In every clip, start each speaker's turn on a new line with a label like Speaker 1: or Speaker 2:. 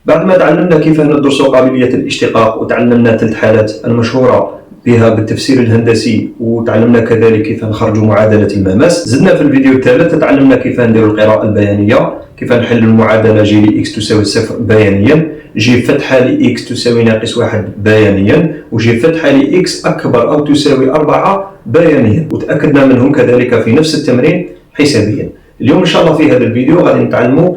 Speaker 1: بعد ما تعلمنا كيف ندرس قابلية الاشتقاق، وتعلمنا ثلاث حالات المشهورة بها بالتفسير الهندسي، وتعلمنا كذلك كيف نخرج معادلة المماس. زدنا في الفيديو الثالث تعلمنا كيف ندير القراءة البيانية، كيف نحل المعادلة جي لإكس تساوي صفر بيانيا، جي فتحة لإكس تساوي ناقص واحد بيانيا، وجي فتحة لإكس أكبر أو تساوي 4 بيانيا، وتأكدنا منهم كذلك في نفس التمرين حسابيا. اليوم إن شاء الله في هذا الفيديو غادي نتعلموا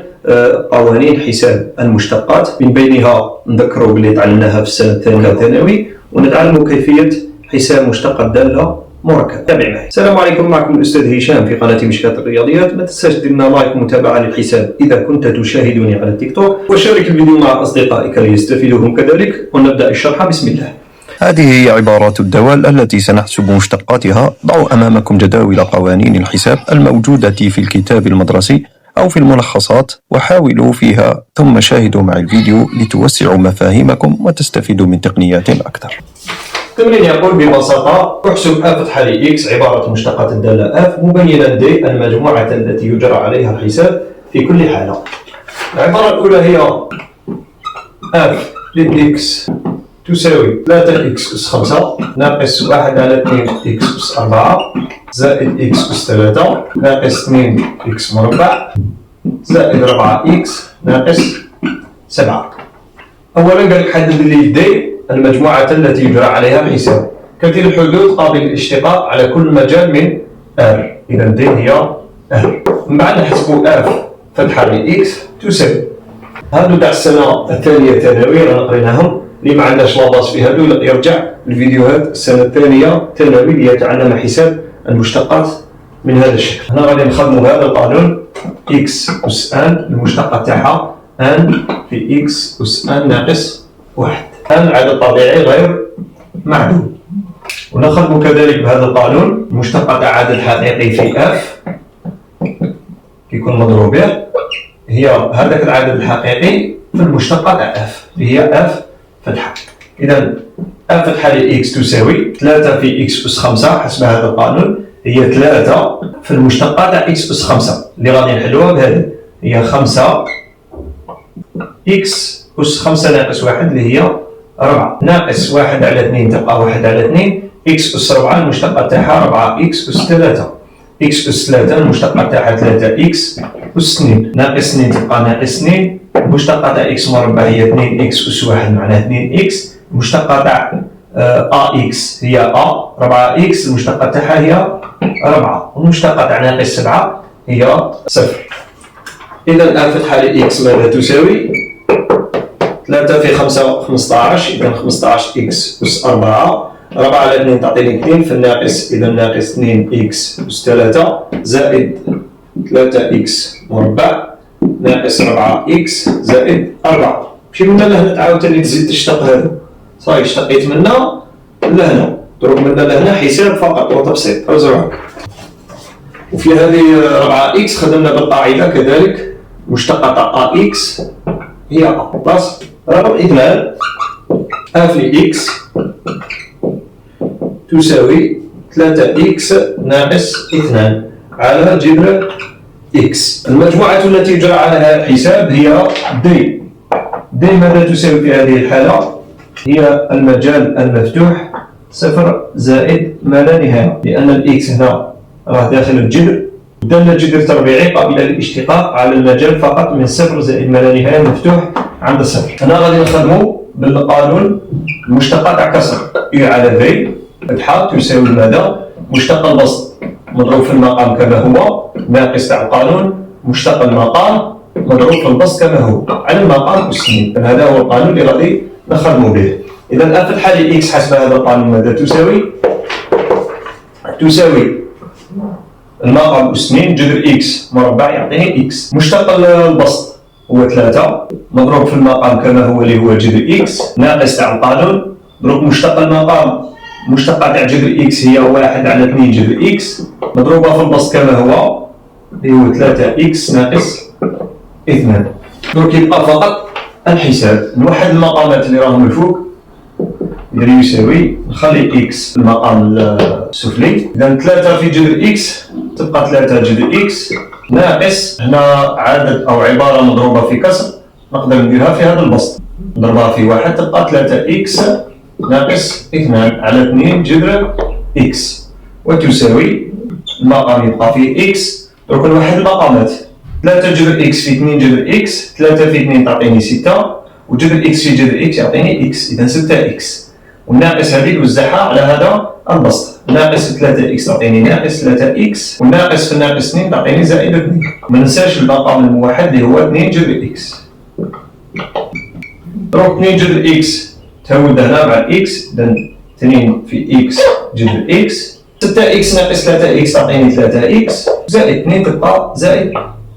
Speaker 1: قوانين حساب المشتقات، من بينها نذكروا باللي تعلمناها في السنة الثانية ثانوي، ونتعلموا كيفية حساب مشتق الدالة مركب. تابع معي. السلام عليكم، معكم الأستاذ هشام في قناة مشكات الرياضيات. ما تنساش دير لنا لايك ومتابعة للحساب إذا كنت تشاهدني على التيك توك، وشارك الفيديو مع أصدقائك ليستفيدوا هم كذلك. ونبدأ الشرح بسم الله.
Speaker 2: هذه هي عبارات الدوال التي سنحسب مشتقاتها. ضعوا أمامكم جداول قوانين الحساب الموجودة في الكتاب المدرسي أو في الملخصات، وحاولوا فيها ثم شاهدوا مع الفيديو لتوسعوا مفاهيمكم وتستفيدوا من تقنيات أكثر.
Speaker 1: التمرين يقول ببساطة: احسب أ فتحة لإكس عبارة مشتقات الدالة أف مبينا د المجموعة التي يجرى عليها الحساب في كل حالة. العبارة الأولى هي أف لإكس تساوي 3x أس 5 ناقص 1 على 2x أس 4 زائد x أس 3 ناقص 2x مربع زائد 4x ناقص 7. أولا قال لك حدد لي د المجموعة التي يجرى عليها الحساب. كثير الحدود قابل للاشتقاق على كل مجال من R، إذا د هي R. من بعد نحسبوا F فتحة لإكس تساوي، هادو تاع السنة الثانية ثانوي رانا قريناهم. اللي ما عندناش لاباس في هادو يرجع الفيديوهات السنة الثانية ثانوي ليتعلم حساب المشتقات من هذا الشكل. هنا غادي نخدموا هذا القانون إكس أس أن المشتقة تاعها أن في إكس أس أن ناقص 1. أن عدد طبيعي غير معدود، ونخدموا كذلك بهذا القانون المشتقة تاع عدد حقيقي في اف كيكون مضروب به هي هذاك العدد الحقيقي في المشتقة تاع اف اللي هي اف فتحة. إذا اف فتحة لإكس تساوي 3 في إكس أس 5 حسب هذا القانون، هي 3 في المشتقة تاع إكس أس 5 اللي غادي نحلوها بهذه، هي 5 إكس أس 5 ناقص 1 اللي هي 4 ناقص 1 على 2 تبقى 1 على 2 إكس أس 4 المشتقة تاعها 4 إكس أس 3 إكس أس 3 المشتقة تاعها 3 إكس أس 2 ناقص 2 تبقى ناقص 2 المشتقة تاع إكس مربع هي 2 إكس أس 1 معناها 2 إكس المشتقة تاع إكس هي 4 إكس المشتقة تاعها هي 4 والمشتقة تاع ناقص 7 هي 0. إذا أ فتحة لإكس ماذا تساوي؟ 3 في 5 15، إذا 15 إكس أس 4 4 على 2 تعطيني 2 في الناقص، إذا ناقص 2 إكس أس 3 زائد 3 إكس مربع ناقص 4 إكس زائد 4. مشي من لهنا تعاود تاني تزيد تشتق هذا، صاي اشتقيت منا لهنا، ضرب منا لهنا حساب فقط وتبسيط أزرق. وفي هذه 4 إكس خدمنا بالقاعدة كذلك مشتقة تاع إكس هي بلس رقم 2 اف لإكس تساوي 3 إكس ناقص 2 على جذر إكس. المجموعة التي يجرى عليها الحساب هي دي. دي ماذا تساوي في هذه الحالة؟ هي المجال المفتوح 0 زائد ما لا نهاية، لأن الإكس هنا راه داخل الجذر، دالة جذر تربيعي قابلة للاشتقاق على المجال فقط من 0 زائد ما لا نهاية مفتوح عند 0. هنا غادي نخدموا بالقانون المشتقة تاع كسر اي على في فتحة تساوي ماذا؟ مشتق البسط مضروب في المقام كما هو ناقص تاع القانون مشتق المقام مضروب في البسط كما هو على المقام أس 2. هذا هو القانون اللي غادي نخدموا به. إذا أ فتحة لإكس حسب هذا القانون ماذا تساوي؟ تساوي المقام أس 2 جذر إكس مربع يعطيني إكس، مشتق البسط هو 3 مضروب في المقام كما هو اللي هو جذر إكس ناقص تاع القانون ضرب مشتق المقام مشتقة تاع جذر إكس هي 1 على 2 جذر إكس مضروبة في البسط كما هو اللي هو 3 إكس ناقص 2. دونك يبقى فقط الحساب نوحد المقامات اللي راهم الفوق اللي يساوي نخلي إكس في المقام السفلي، إذا 3 في جذر إكس تبقى 3 جذر إكس ناقص هنا عدد أو عبارة مضروبة في كسر نقدر نديرها في هذا البسط، نضربها في 1 تبقى 3 إكس ناقص 2 على 2 جذر إكس، وتساوي المقام يبقى فيه إكس. درك نوحد المقامات، 3 جذر إكس في 2 جذر إكس، 3 في 2 تعطيني 6، وجذر إكس في جذر إكس يعطيني إكس، إذا 6 إكس. والناقص هذه نوزعها على هذا البسط، ناقص 3 إكس تعطيني ناقص 3 إكس، والناقص في الناقص 2 تعطيني زائد 2. ما ننساش المقام الموحد اللي هو 2 جذر إكس. دروك 2 جذر إكس تهود هنا مع الإكس، إذا 2 في إكس جذر إكس، 6 إكس ناقص 3 إكس تعطيني 3 إكس، زائد 2 تبقى زائد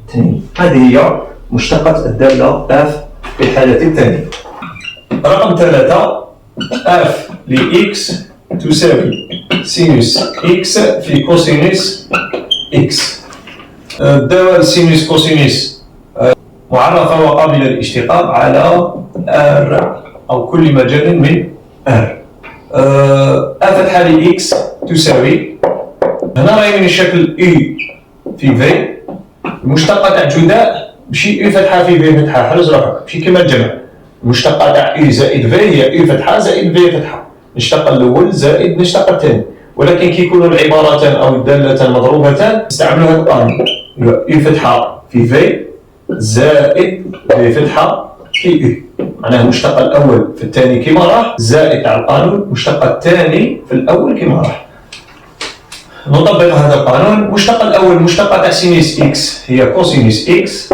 Speaker 1: 2. هذه هي مشتقة الدالة اف في الحالة الثانية. رقم 3 اف لإكس تساوي سينوس إكس في كوسينوس إكس. الدوال سينوس كوسينوس معرفة وقابلة للاشتقاق على ار أو كل مجال من ار. اف فتحة لإكس تساوي، هنا راهي من الشكل اي في في، المشتقة تاع جداء ماشي اي فتحة في في فتحة، حرز روحك ماشي كيما الجمع. المشتقة تاع اي زائد في هي اي فتحة زائد في فتحة، النشتقة الأول زائد النشتقة الثاني. ولكن كي يكونوا العبارتان أو الدالتان مضروبتان نستعملوا هذا القانون، اي فتحة في في زائد في فتحة في اي، معناها المشتقة الأول في الثاني كيما راح زائد على القانون المشتقة الثاني في الأول كيما راح. نطبق هذا القانون. المشتقة الأول مشتقة تاع سينوس إكس هي كوسينوس إكس،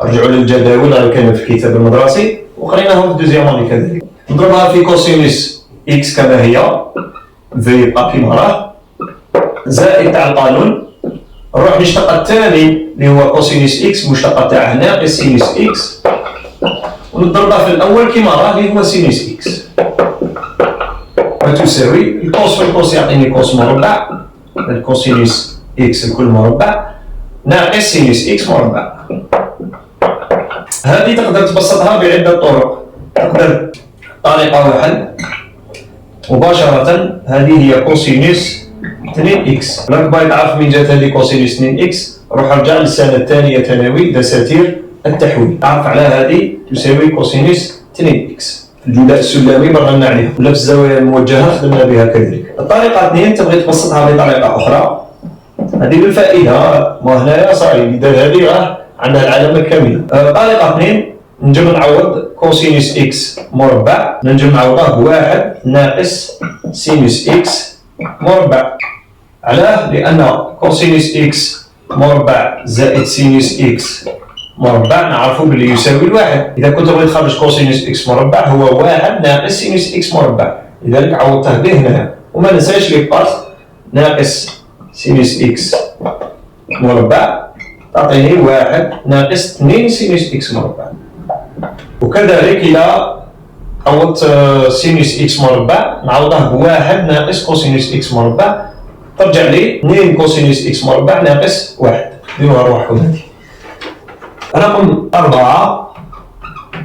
Speaker 1: رجعوا للجداول اللي كانت في الكتاب المدرسي وقريناهم في الدوزيام اني كذلك. نضربها في كوسينوس إكس كما هي في يبقى كيما راه زائد تاع القانون، نروح للمشتقة الثاني اللي هو كوسينوس إكس، مشتقة تاعه ناقص سينوس إكس، ونضربها في الأول كيما راه اللي هو سينوس إكس، وتساوي الكوس في الكوس يعطيني كوس مربع، الكوسينوس إكس الكل مربع ناقص سينوس إكس مربع. هذه تقدر تبسطها بعدة طرق. تقدر طريقة واحد مباشرة، هذه هي كوسينوس 2 إكس. راك باغي تعرف من جات هذه كوسينوس 2 إكس، روح ارجع للسنة الثانية ثانوي دساتير التحويل، تعرف على هذه تساوي كوسينوس 2 إكس. الجداء السلمي برهنا عليها، ولا في الزاوية الموجهة خدمنا بها كذلك. الطريقة 2 تبغي تبسطها بطريقة أخرى، هذه للفائدة، ما هنايا صاي اللي دار هذه راه عندها العلامة الكاملة. طريقة 2 نجم نعوض كوسينوس إكس مربع، نجم نعوضه بواحد ناقص سينوس إكس مربع. علاه؟ لأن كوسينوس إكس مربع زائد سينوس إكس مربع نعرفوا باللي يساوي الواحد. إذا كنت بغيت تخرج كوسينوس إكس مربع هو واحد ناقص سينوس إكس مربع، لذلك عوضته به هنا. وما ننساش لي بارت ناقص سينوس إكس مربع تعطيني واحد ناقص 2 سينوس إكس مربع. وكذلك إذا عوضت سينوس إكس مربع نعوضه بواحد ناقص كوسينوس إكس مربع، ترجع لي 2 كوسينوس إكس مربع ناقص واحد. ديروها روحكم هذه. رقم 4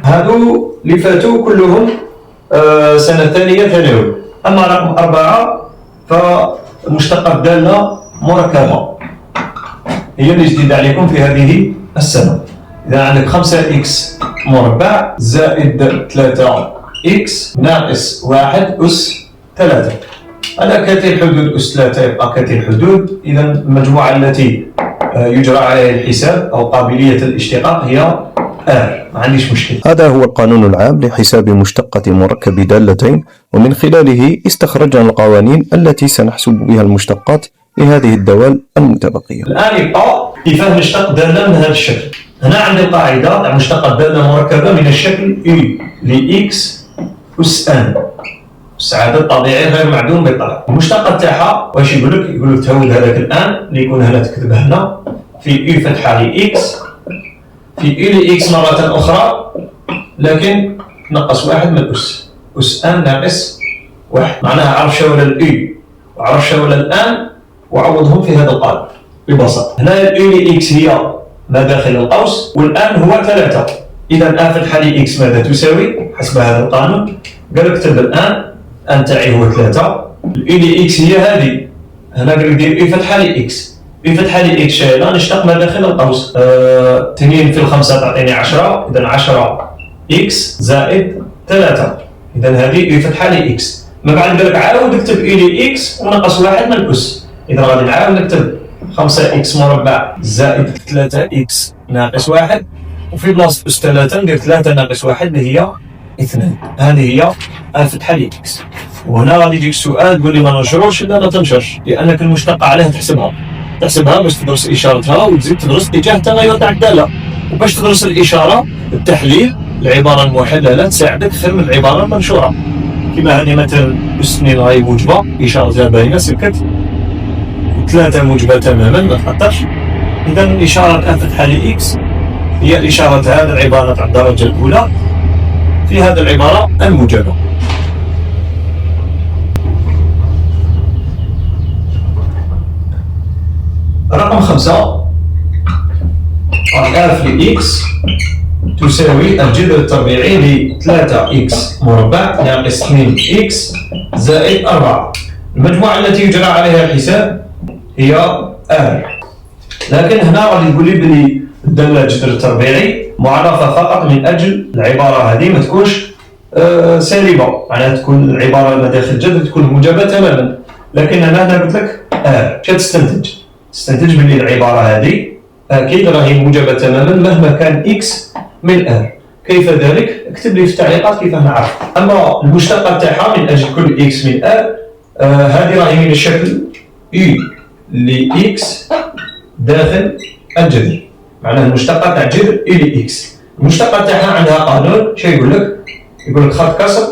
Speaker 1: هادو اللي فاتوا كلهم سنة ثانية ثانوي. أما رقم 4 فمشتقة الدالة مركبة هي اللي جديدة عليكم في هذه السنة. إذا عندك 5 إكس مربع زائد 3 إكس ناقص 1 أس 3، هذا كاتي الحدود أس 3 يبقى كاتي الحدود. إذا المجموعة التي يجرى عليها الحساب أو قابلية الاشتقاق هي R، ما عنديش مشكل.
Speaker 2: هذا هو القانون العام لحساب مشتقة مركب دالتين، ومن خلاله استخرجنا القوانين التي سنحسب بها المشتقات لهذه الدوال المتبقية.
Speaker 1: الآن يبقى كيفاه نشتق دالة من هذا الشكل. هنا عندي القاعدة تاع مشتقة دالة مركبة من الشكل U لإكس أس N، أس عدد طبيعي غير معدوم بالطبع. المشتقة تاعها واش يقول لك؟ يقول لك تهود هذاك الآن اللي يكون هنا تكتبه هنا في U فتحة لإكس في U لإكس مرة أخرى، لكن نقص واحد من الأس، أس N ناقص واحد. معناها عرف شاول الأي وعرف شاول الآن وعوضهم في هذا القالب ببساطة. هنا الأي لإكس هي ما داخل القوس، والآن هو 3. إذا أ فتحة لإكس ماذا تساوي؟ حسب هذا القانون قال لك اكتب الآن أن تاعي هو 3، الأي لإكس هي هذه، هنا قال لك دير أي فتحة لإكس، أي فتحة لإكس شايلة نشتق ما داخل القوس. 2 في 5 تعطيني 10، إذا 10 إكس زائد 3. إذا هذه فتحة لإكس. ما بعد ذلك عاود اكتب إلي إكس ونقص 1 من الأس. إذا غادي نعاود نكتب 5 إكس مربع زائد 3 إكس ناقص 1، وفي بلاصة أس 3 ندير 3 ناقص 1 اللي هي 2. هذه هي الفتحة لإكس. وهنا غادي يجيك السؤال تقول لي ما ننشروش. لا ما تنشرش، لأنك المشتقة عليها تحسبها باش تدرس إشارتها وتزيد تدرس اتجاه التغير تاع الدالة. وباش تدرس الإشارة التحليل العبارة المحللة تساعدك فهم العبارة المنشورة. كما هذه مثلا أس 2 راهي موجبة إشارتها باينة سكت، 3 موجبة تماما ما تخطرش. إذا الإشارة الفتحة لإكس هي إشارة هذه العبارة تاع الدرجة الأولى في هذه العبارة الموجبة. رقم 5 f لإكس تساوي الجذر التربيعي ل 3x مربع ناقص 2x زائد 4. المجموعة التي يجرى عليها الحساب هي r. لكن هنا غادي تقول لي بلي الدالة الجذر التربيعي معرفة فقط من أجل العبارة هذه ما تكونش سالبة، معناها تكون العبارة المداخل الجذر تكون موجبة تماما. لكن أنا هنا قلت لك r. شنو تستنتج بلي العبارة هذه أكيد راهي موجبة تماما مهما كان x من r. كيف ذلك؟ اكتب لي في التعليقات كيف نعرف. أما المشتقة تاعها من أجل كل x من r هذه راهي من الشكل u ل x داخل الجذر، معناها المشتقة تاع جذر u ل x. المشتقة تاعها عندها قانون. شو يقول لك؟ يقول لك خط كسر،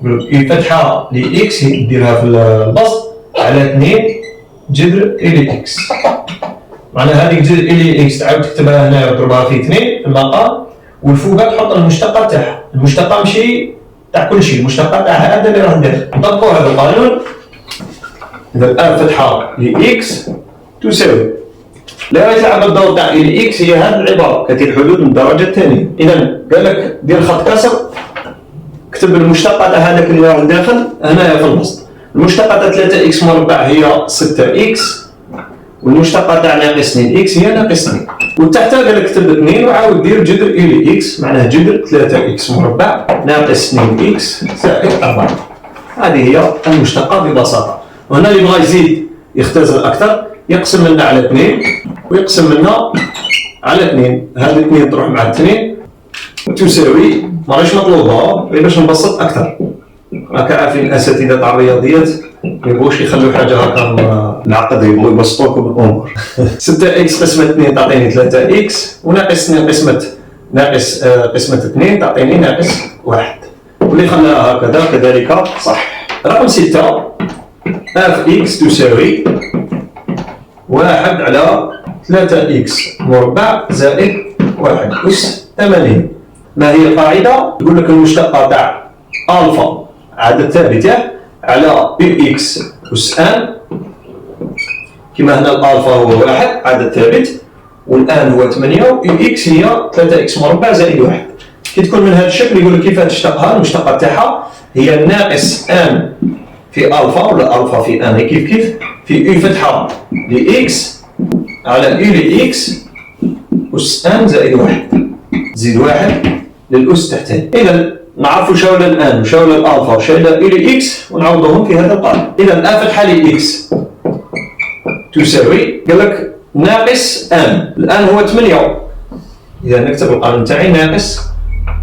Speaker 1: يقول لك u فتحة ل x ديرها في البسط على 2 جذر u ل x. معناها هذيك جذر إلي إكس تعاود تكتبها هنا وتضربها في 2 في المقام، والفوقا تحط المشتقة تاعها. المشتقة ماشي تاع كل شيء، المشتقة تاع هذا اللي راه ندير. نطبقوا هذا القانون. إذا الآن فتحة لإكس تساوي لا يتلعب الدور تاع إلي إكس هي هذه العبارة كتي الحدود من الدرجة الثانية. إذا قال لك دير خط كسر، اكتب المشتقة تاع هذاك اللي راه داخل هنايا في الوسط. المشتقة تاع 3 إكس مربع هي 6 إكس، والمشتقة تاع ناقص 2 إكس هي ناقص 2. والتحت قال لك كتب 2 وعاود دير جذر إلي إكس، معناها جذر 3 إكس مربع ناقص 2 إكس زائد 4. هذه هي المشتقة ببساطة. وهنا اللي بغى يزيد يختزل أكثر يقسم لنا على 2 ويقسم لنا على 2. هذه 2 تروح مع 2 تساوي ماهيش مطلوبة غير باش نبسط أكثر. راك عارفين الأساتذة تاع الرياضيات ما يبغوش يخلوا حاجة هكا معقدة، يبغوا يبسطوا لكم الأمور. 6 إكس قسمة 2 تعطيني 3 إكس، وناقص 2 قسمة 2 تعطيني ناقص 1. واللي خلاها هكذا كذلك صح. رقم 6 اف إكس تساوي 1 على 3 إكس مربع زائد 1 أس 80. ما هي القاعدة؟ يقول لك المشتقة تاع ألفا عدد ثابتة على بي إكس أس آن، كما هنا الألفا هو 1 عدد ثابت والآن هو 8 ويو إكس هي 3 إكس مربع زائد 1. كي تكون من هذا الشكل يقول لك كيف تشتقها. المشتقة تاعها هي ناقص آن في ألفا ولا ألفا في آن كيف في يو فتحة لإكس على يو لإكس أس آن زائد 1 زيد 1 للأس تحتها. إذا نعرفوا شاولا الآن وشاولا الألفا وشاولا إلي إكس ونعوضهم في هذا القانون. إذا الآن فتحة لإكس تساوي قال لك ناقص آن، الآن هو 8. إذا نكتب القانون تاعي ناقص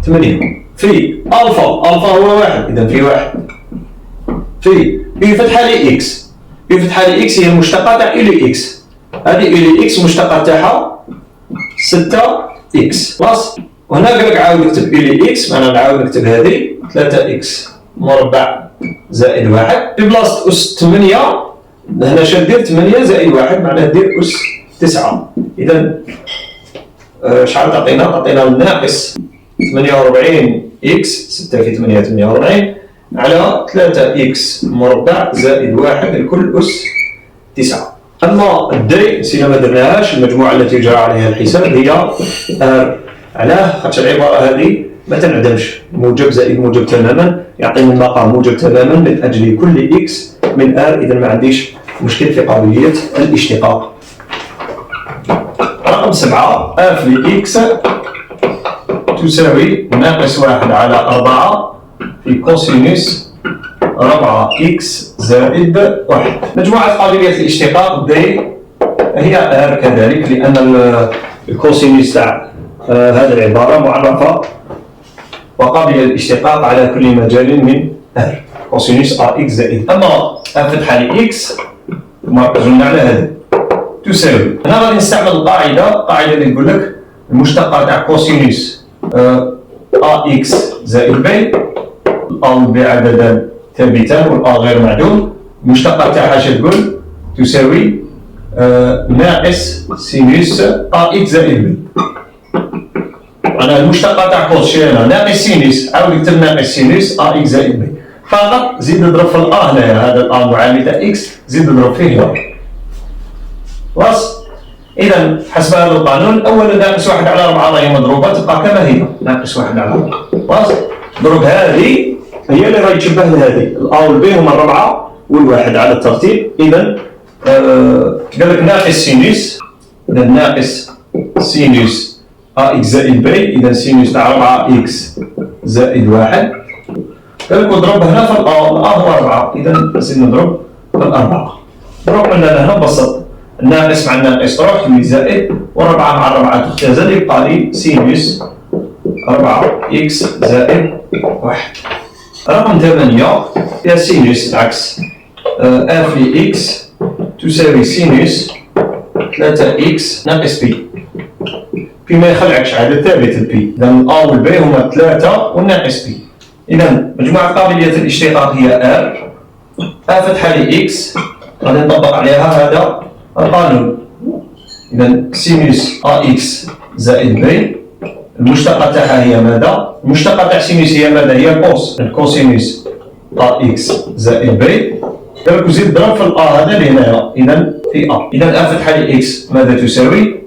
Speaker 1: 8 في ألفا هو 1، إذا في 1 في بي فتحة لإكس. بي فتحة لإكس هي المشتقة تاع إلي إكس. هذه إلي إكس المشتقة تاعها 6 إكس خلاص. وهنا قال لك عاود نكتب إلي إكس، معنا نعاود نكتب هذه 3 إكس مربع زائد 1 في بلاصة أس 8. هنا شنو دير 8 زائد 1 معناه دير أس 9. إذا شحال تعطينا الناقص 48 إكس 6 في 8 48 على 3 إكس مربع زائد 1 الكل أس 9. أما الدي نسينا ما درناهاش. المجموعة التي يجرى عليها الحساب هي ار. علاه؟ خاطر العبارة هذه ما تنعدمش، موجب زائد موجب تماما يعطيني المقام موجب تماما من أجل كل إكس من ار. إذا ما عنديش مشكل في قابلية الاشتقاق. رقم 7 اف لإكس تساوي ناقص 1 على 4 في كوسينوس 4 إكس زائد 1. مجموعة قابلية الاشتقاق دي هي R كذلك، لأن الكوسينوس تاع هذه العبارة معرفة وقابلة للاشتقاق على كل مجال من R، كوسينوس A إكس زائد. أما فتحة لإكس مركزون على هذا تساوي. هنا غادي نستعمل القاعدة اللي تقول لك المشتقة تاع كوسينوس A إكس زائد B، A و B عددان ثابتان والA غير معدوم، المشتقة تاعها اش تقول؟ تساوي ناقص سينوس A إكس زائد B. أنا المشتقة تاع كوس هنا ناقص سينوس، عاود كتب ناقص سينوس A إكس زائد B، فقط زيد نضرب في الA هنايا، هذا الA معامل تاع إكس زيد نضرب فيه هنا. خلاص؟ إذا حسب هذا القانون أولا ناقص 1 على 4 راهي مضروبة تبقى كما هي، ناقص 1 على 4. خلاص؟ ضرب هذه هي اللي راهي تشبه لهذه، الA والB هما 4 والواحد على الترتيب. إذا قال لك ناقص سينوس، إذا ناقص سينوس A إكس زائد B، إذا سينوس تاع 4 إكس زائد 1. قال لك نضرب هنا في الA هو 4، إذا نزيد نضرب في الأربعة. ضرب لنا هنا بسط، الناقص مع الناقص تروح تولي زائد، والربعة مع الربعة تختزل، يبقى لي سينوس 4 إكس زائد 1. رقم 8 فيها سينوس العكس، اف لإكس تساوي سينوس 3 إكس ناقص بي. بي ما يخلعكش عدد ثابت البي، إذا الأ والبي هما 3 والناقص بي. إذا مجموعة قابلية الاشتقاق هي ار، ا فتحة لإكس غادي نطبق عليها هذا القانون. إذا سينوس أ إكس زائد بي، المشتقة تاعها هي ماذا؟ المشتقة تاع سينوس هي ماذا؟ هي كوس، الكوسينوس أ إكس زائد بي. قالك وزيد ضرب في الأ هذا اللي هنايا، إذا في أ. إذا أ فتحة لإكس ماذا تساوي؟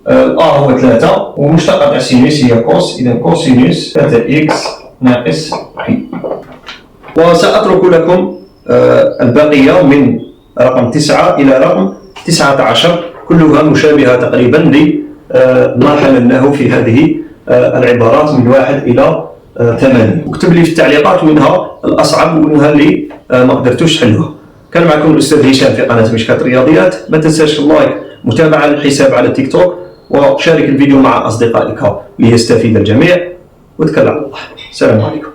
Speaker 1: الأ هو 3 والمشتقة تاع سينوس هي كوس، إذا كوسينوس 3 إكس ناقص بي. وسأترك لكم البقية من رقم 9 إلى رقم 19، كلها مشابهة تقريبا لما حللناه في هذه العبارات من 1 إلى 8. اكتب لي في التعليقات وينها الأصعب وينها اللي ما قدرتوش تحلوها. كان معكم الأستاذ هشام في قناة مشكات الرياضيات. ما تنساش اللايك، متابعة للحساب على التيك توك، وشارك الفيديو مع أصدقائك ليستفيد الجميع. واتكل على الله. السلام عليكم.